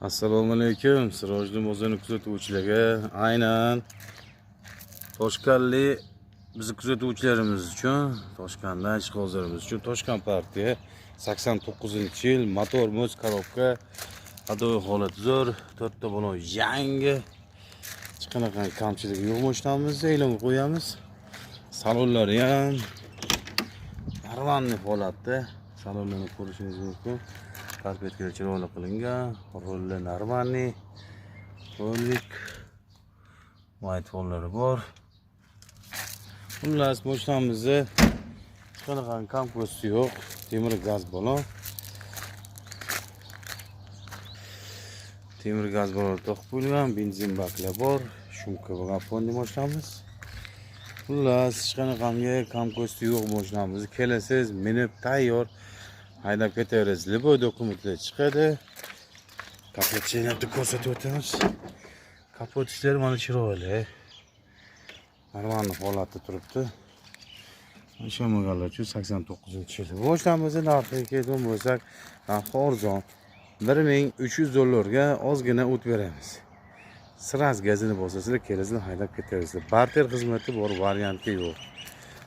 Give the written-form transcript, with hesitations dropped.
Assalomu alaykum. Sirojli bozorni kuzatuvchilarga, aynan Toshkanli bizni kuzatuvchilarimiz uchun, Toshkandan ishqibozlarimiz uchun Toshkan partiya 89-yil motor mo'z korobka adoyi holati zo'r, 4 ta balo yangi. Hech qanaqa kamchiligi yo'q mashinamizda e'lon qo'yamiz. Salonlari ham normal holatda. Salonlarni ko'rishingiz mumkin. Karpetga chiroyli qilingan, rollar normalniy, rolik, white fonlari bor. Xullas, mashinamizda hech qanaqa kamkosti yo'q, temir gaz balon. Temir gaz balon to'qib qo'yilgan, benzin baklar bor, shumka va gafonni mashinamiz. Xullas, hech qanaqa kamkosti yo'q mashinamiz. Kelasiz, minib tayyor haydab ketaverasiz. Liboy dokumentlar chiqadi. Kapotlarni ko'rsatib o'tamiz. Kapot ishlari mana chiroyli. Normal holatda turibdi. Ishonmaganlar uchun 89-yil. Mashinamizning narxiga kelgan bo'lsak, narxi arzon. $1300 ga ozgina o't beramiz. Siraz gazini bosasizlar, kelasizlar haydab ketaverasizlar. Barter xizmati bor, varianti yo'q.